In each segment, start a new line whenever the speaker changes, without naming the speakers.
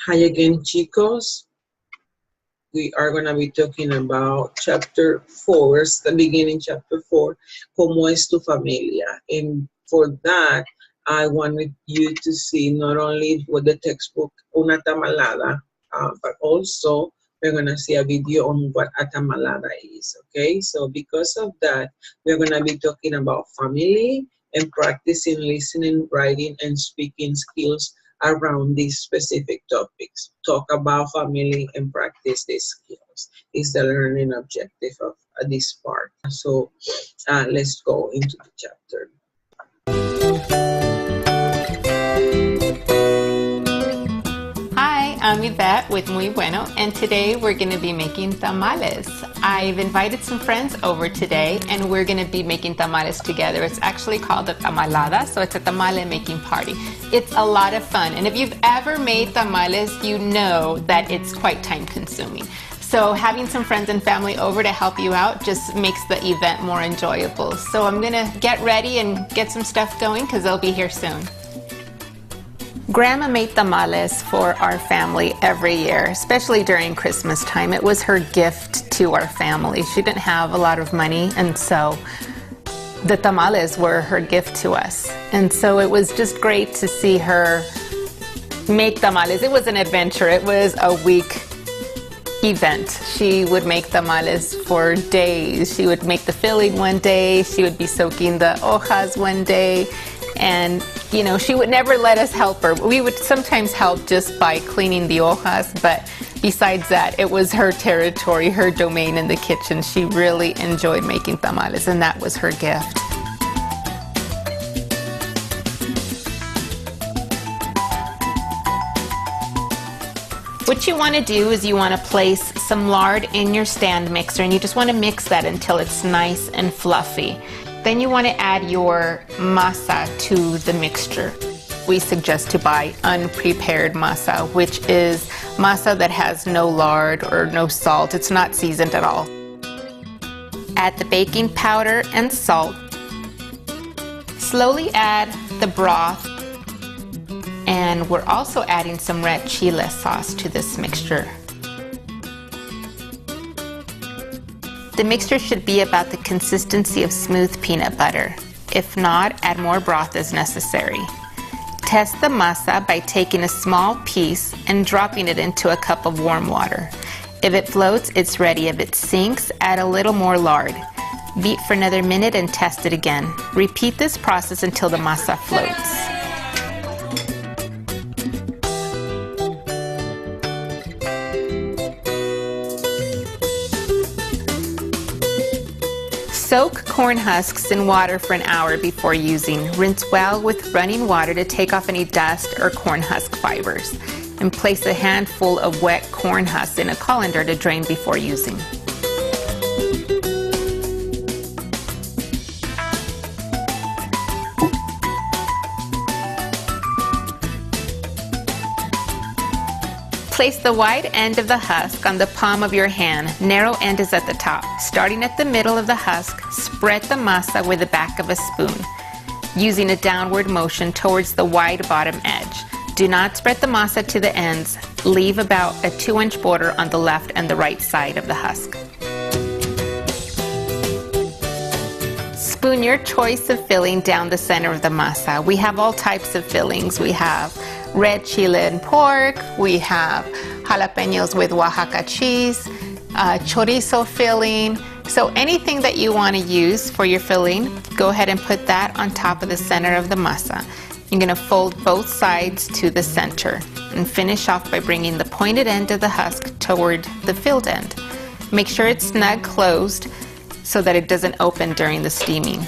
Hi again, chicos. We are going to be talking about chapter 4, the beginning chapter 4, ¿Cómo es tu familia? And for that, I wanted you to see not only with the textbook, Una Tamalada, but also we're going to see a video on what a tamalada is, okay? So because of that, we're going to be talking about family and practicing listening, writing, and speaking skills around these specific topics. Talk about family and practice these skills is the learning objective of this part. So let's go into the chapter.
Hi, I'm Yvette with Muy Bueno, and today we're going to be making tamales. I've invited some friends over today, and we're going to be making tamales together. It's actually called a tamalada, so it's a tamale making party. It's a lot of fun, and if you've ever made tamales, you know that it's quite time consuming. So having some friends and family over to help you out just makes the event more enjoyable. So I'm going to get ready and get some stuff going because they'll be here soon. Grandma made tamales for our family every year, especially during Christmas time. It was her gift to our family. She didn't have a lot of money, and so the tamales were her gift to us. And so it was just great to see her make tamales. It was an adventure. It was a week event. She would make tamales for days. She would make the filling one day. She would be soaking the hojas one day. And, you know, she would never let us help her. We would sometimes help just by cleaning the hojas, but besides that, it was her territory, her domain in the kitchen. She really enjoyed making tamales, and that was her gift. What you want to do is you want to place some lard in your stand mixer, and you just want to mix that until it's nice and fluffy. Then you want to add your masa to the mixture. We suggest to buy unprepared masa, which is masa that has no lard or no salt. It's not seasoned at all. Add the baking powder and salt. Slowly add the broth. And we're also adding some red chile sauce to this mixture. The mixture should be about the consistency of smooth peanut butter. If not, add more broth as necessary. Test the masa by taking a small piece and dropping it into a cup of warm water. If it floats, it's ready. If it sinks, add a little more lard. Beat for another minute and test it again. Repeat this process until the masa floats. Soak corn husks in water for an hour before using. Rinse well with running water to take off any dust or corn husk fibers. And place a handful of wet corn husks in a colander to drain before using. Place the wide end of the husk on the palm of your hand. Narrow end is at the top. Starting at the middle of the husk, spread the masa with the back of a spoon, using a downward motion towards the wide bottom edge. Do not spread the masa to the ends. Leave about a 2-inch border on the left and the right side of the husk. Spoon your choice of filling down the center of the masa. We have all types of fillings. We have red chile and pork, we have jalapenos with Oaxaca cheese, chorizo filling. So anything that you want to use for your filling, go ahead and put that on top of the center of the masa. You're going to fold both sides to the center and finish off by bringing the pointed end of the husk toward the filled end. Make sure it's snug closed so that it doesn't open during the steaming.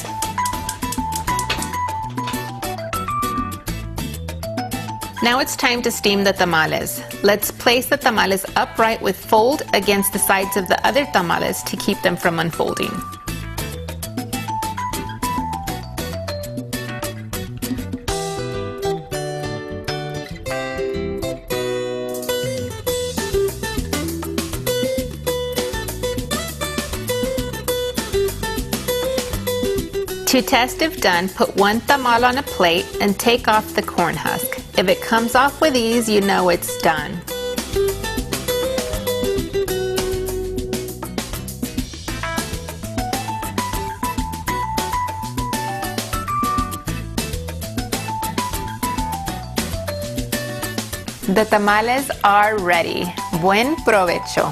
Now it's time to steam the tamales. Let's place the tamales upright with fold against the sides of the other tamales to keep them from unfolding. To test if done, put one tamal on a plate and take off the corn husk. If it comes off with ease, you know it's done. The tamales are ready. Buen provecho.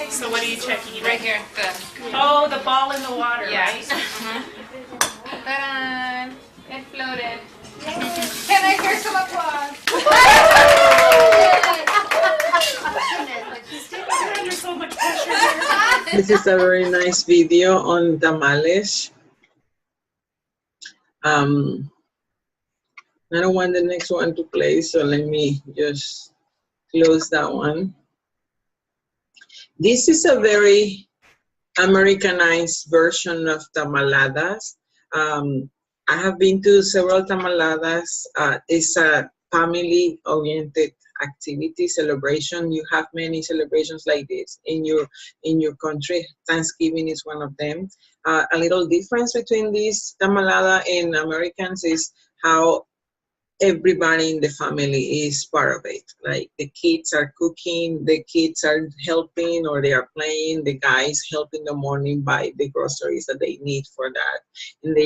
So what are you checking?
Right here.
Oh, the ball in the water,
Yeah.
right?
Ta-da! It floated. Can I hear some applause?
Under so much pressure.
This is a very nice video on tamales. I don't want the next one to play, so let me just close that one. This is a very Americanized version of tamaladas. I have been to several tamaladas. It's a family-oriented activity celebration. You have many celebrations like this in your country. Thanksgiving is one of them. A little difference between this tamalada and Americans is how everybody in the family is part of it. Like the kids are cooking, the kids are helping, or they are playing. The guys help in the morning buy the groceries that they need for that, and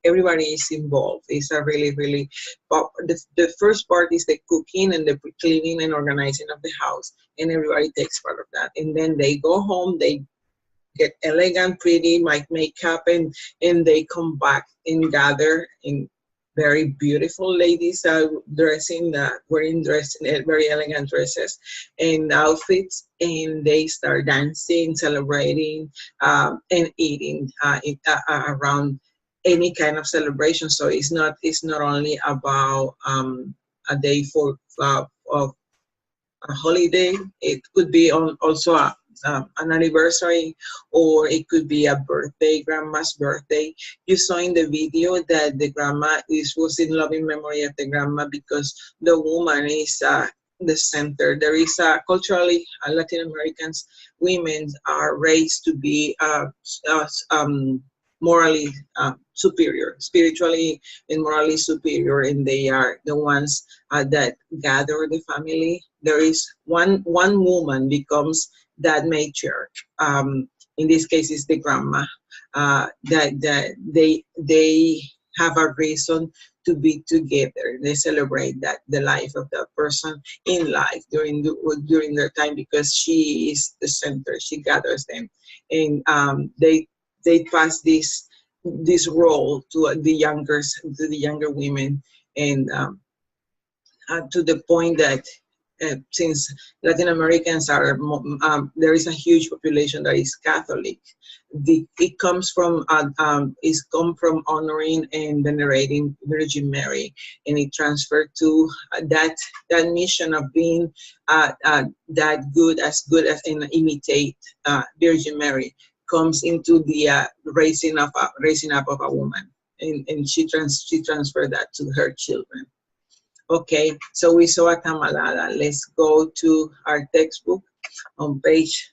everybody is involved. It's a really the first part is the cooking and the cleaning and organizing of the house, and everybody takes part of that. And then they go home, they get elegant, pretty, might makeup, and they come back and gather in very beautiful ladies wearing very elegant dresses and outfits, and they start dancing, celebrating, and eating around any kind of celebration. So it's not only about a day of a holiday. It could be also an anniversary, or it could be a birthday, grandma's birthday. You saw in the video that the grandma was in loving memory of the grandma because the woman is the center. There is culturally Latin Americans women are raised to be morally superior, spiritually and morally superior, and they are the ones that gather the family. There is one woman becomes that matriarch. In this case, it's the grandma. That they have a reason to be together. They celebrate that the life of that person in life during their time, because she is the center. She gathers them, and they pass this role to the younger women, and to the point that since Latin Americans are there is a huge population that is Catholic. It comes from honoring and venerating Virgin Mary, and it transferred to that mission of being that good as and imitate Virgin Mary, comes into the raising up of a woman, and she transferred that to her children. Okay, so we saw a tamalada. Let's go to our textbook on page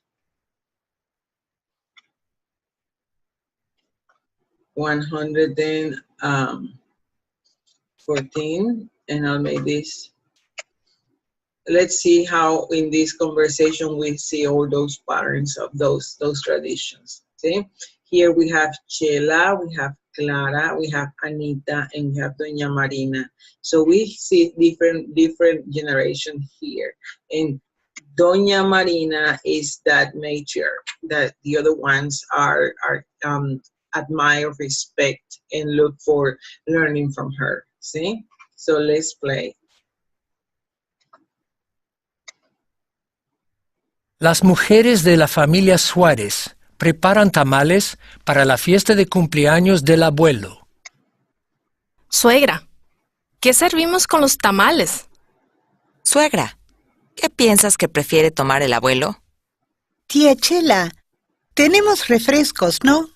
114, and I'll make this. Let's see how in this conversation we see all those patterns of those traditions. See, here we have Chela, we have Clara, we have Anita, and we have Doña Marina. So we see different generation here. And Doña Marina is that matriarch that the other ones are admire, respect, and look for learning from her. See? So let's play.
Las mujeres de la familia Suárez preparan tamales para la fiesta de cumpleaños del abuelo.
Suegra, ¿qué servimos con los tamales?
Suegra, ¿qué piensas que prefiere tomar el abuelo?
Tía Chela, tenemos refrescos, ¿no?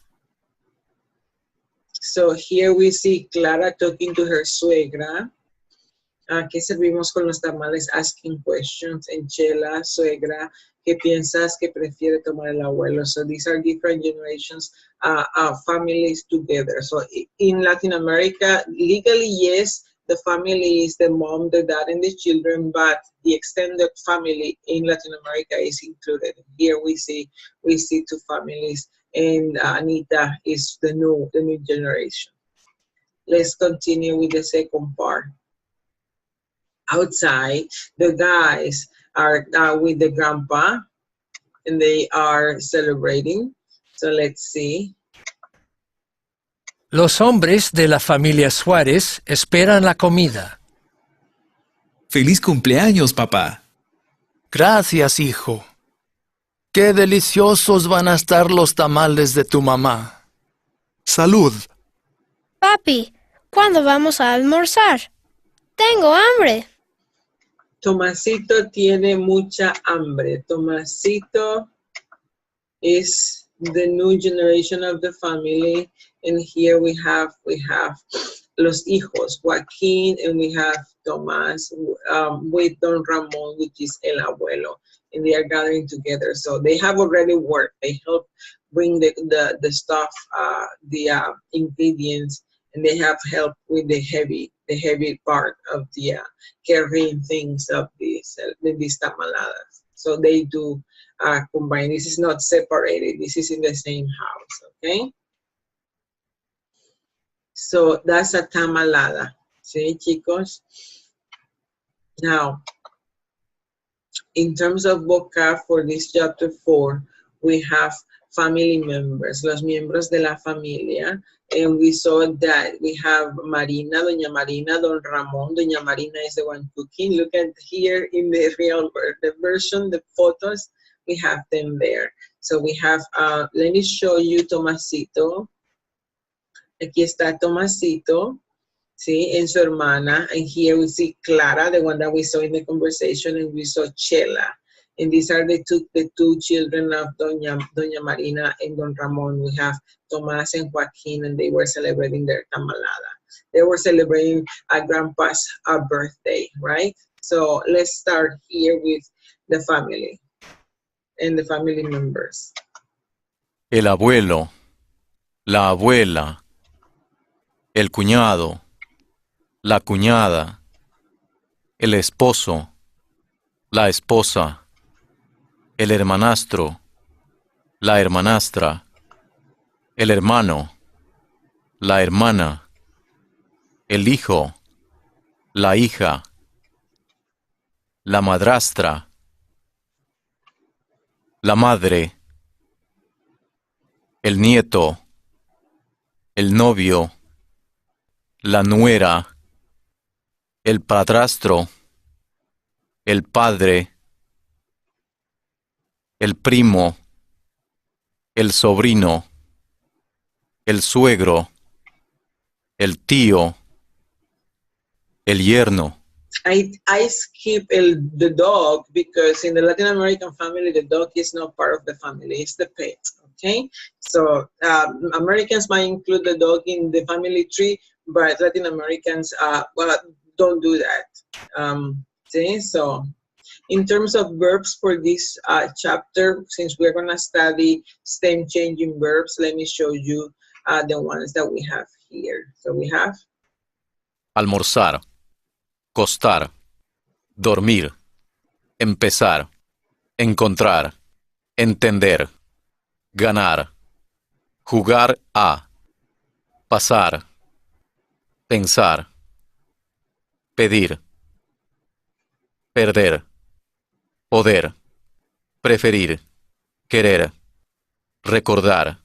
So here we see Clara talking to her suegra. ¿Qué servimos con los tamales? Asking questions. En Chela, suegra, ¿qué piensas que prefiere tomar el abuelo? So these are different generations, families together. So in Latin America, legally, yes, the family is the mom, the dad, and the children, but the extended family in Latin America is included. Here we see two families, and Anita is the new generation. Let's continue with the second part. Outside, the guys are with the grandpa, and they are celebrating. So let's see.
Los hombres de la familia Suárez esperan la comida.
¡Feliz cumpleaños, papá!
Gracias, hijo. Qué deliciosos van a estar los tamales de tu mamá. ¡Salud!
Papi, ¿cuándo vamos a almorzar? Tengo hambre.
Tomasito tiene mucha hambre. Tomasito is the new generation of the family, and here we have los hijos, Joaquín, and we have Tomás with Don Ramón, which is el abuelo, and they are gathering together. So they have already worked. They help bring the stuff, the ingredients, and they have helped with the heavy part of the carrying things of these tamaladas. So they do combine. This is not separated. This is in the same house, okay? So that's a tamalada. See, chicos? Now, in terms of vocab for this chapter 4, we have family members, los miembros de la familia. And we saw that we have Marina, Doña Marina, Don Ramón. Doña Marina is the one cooking. Look at here in the real the version, the photos, we have them there. So we have, let me show you Tomasito. Aquí está Tomasito, ¿sí? En su hermana. And here we see Clara, the one that we saw in the conversation, and we saw Chela. And these are the two children of Doña Marina and Don Ramón. We have Tomás and Joaquín, and they were celebrating their tamalada. They were celebrating grandpa's birthday, right? So let's start here with the family and the family members.
El abuelo, la abuela, el cuñado, la cuñada, el esposo, la esposa, el hermanastro, la hermanastra, el hermano, la hermana, el hijo, la hija, la madrastra, la madre, el nieto, el novio, la nuera, el padrastro, el padre, el primo, el sobrino, el suegro, el tío, el yerno.
I skip the dog because in the Latin American family, the dog is not part of the family, it's the pet, okay? So Americans might include the dog in the family tree, but Latin Americans, well, don't do that. See, so in terms of verbs for this chapter, since we're gonna study stem changing verbs, let me show you the ones that we have here. So we have
Almorzar, costar, dormir, empezar, encontrar, entender, ganar, jugar a, pasar, pensar, pedir, perder, poder, preferir, querer, recordar,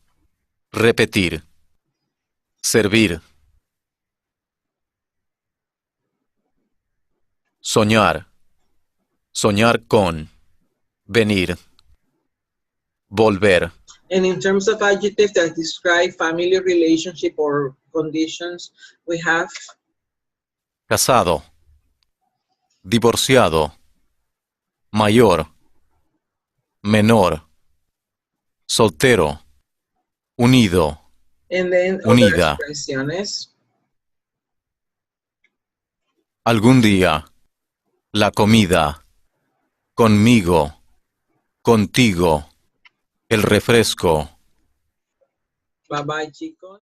repetir, servir, soñar, soñar con, venir, volver.
And in terms of adjectives that describe family relationship or conditions, we have
casado, divorciado, mayor, menor, soltero, unido,
And then other
Unida.
expresiones.
Algún día. La comida. Conmigo. Contigo. El refresco.
Bye bye, chicos.